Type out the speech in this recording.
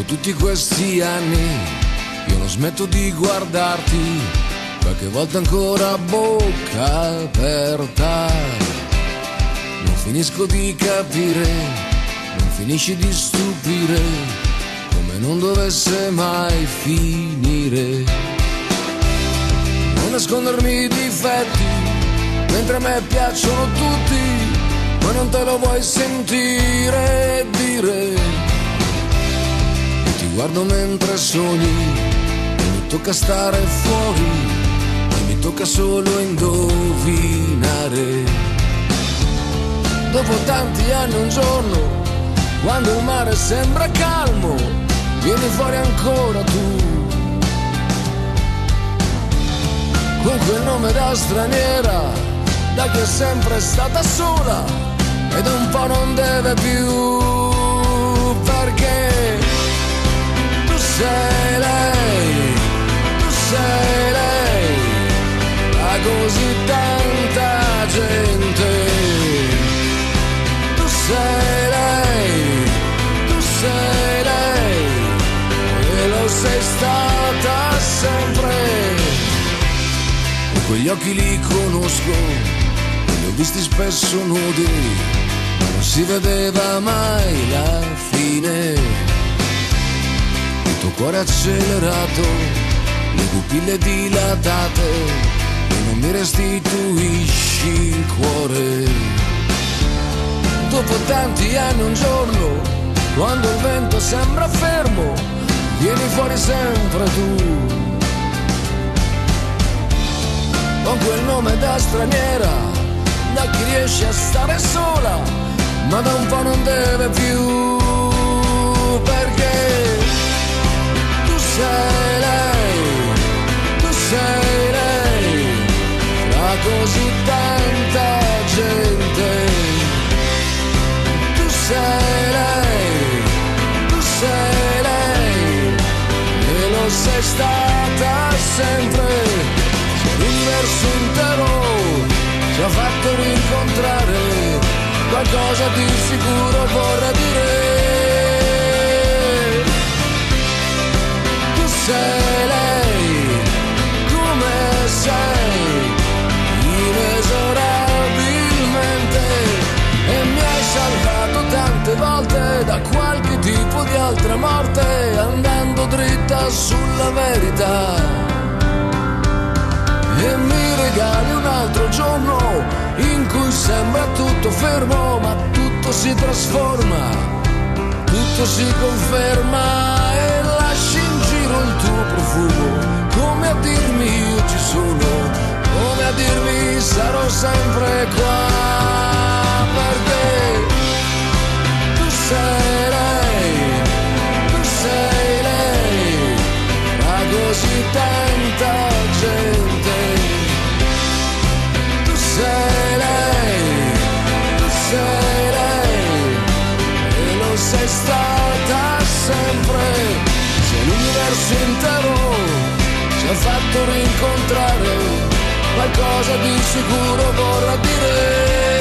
tutti questi anni io non smetto di guardarti, qualche volta ancora a bocca aperta. Non finisco di capire, non finisci di stupire, come non dovesse mai finire. Non nascondermi i difetti, mentre a me piacciono tutti, ma non te lo vuoi sentire dire. Ti guardo mentre sogni e mi tocca stare fuori e mi tocca solo indovinare. Dopo tanti anni un giorno, quando il mare sembra calmo, vieni fuori ancora tu, con quel nome da straniera, da chi è sempre stata sola e da un po' non deve più, perché tu sei lei, a così tanta gente. Tu sei lei, e lo sei stata sempre. E quegli occhi li conosco, li ho visti spesso nudi, ma non si vedeva mai la fine. Il tuo cuore accelerato, le pupille dilatate, e non mi restituisci il cuore. Dopo tanti anni un giorno, quando il vento sembra fermo, vieni fuori sempre tu, con quel nome da straniera, da chi riesce a stare sola, ma da un po' non deve più, perché tu sei lei, tra così tanta gente. Tu sei lei, e lo sei stata sempre. Se l'universo intero ci ha fatto rincontrare, qualcosa di sicuro vorrà dire. Tu sei lei, come sei, inesorabilmente, e mi hai salvato tante volte da qualche tipo di altra morte, andando dritta sulla verità. E mi regali un altro giorno in cui sembra tutto fermo, ma tutto si trasforma, tutto si conferma, e lasci in giro il tuo profumo, come a dirmi io ci sono, come a dirmi sarò sempre qua, perché tu sei lei, ma così tanta gente. Tu sei lei, e lo sei stata sempre. Se l'universo intero ci ha fatto rincontrare, qualcosa di sicuro vorrà dire.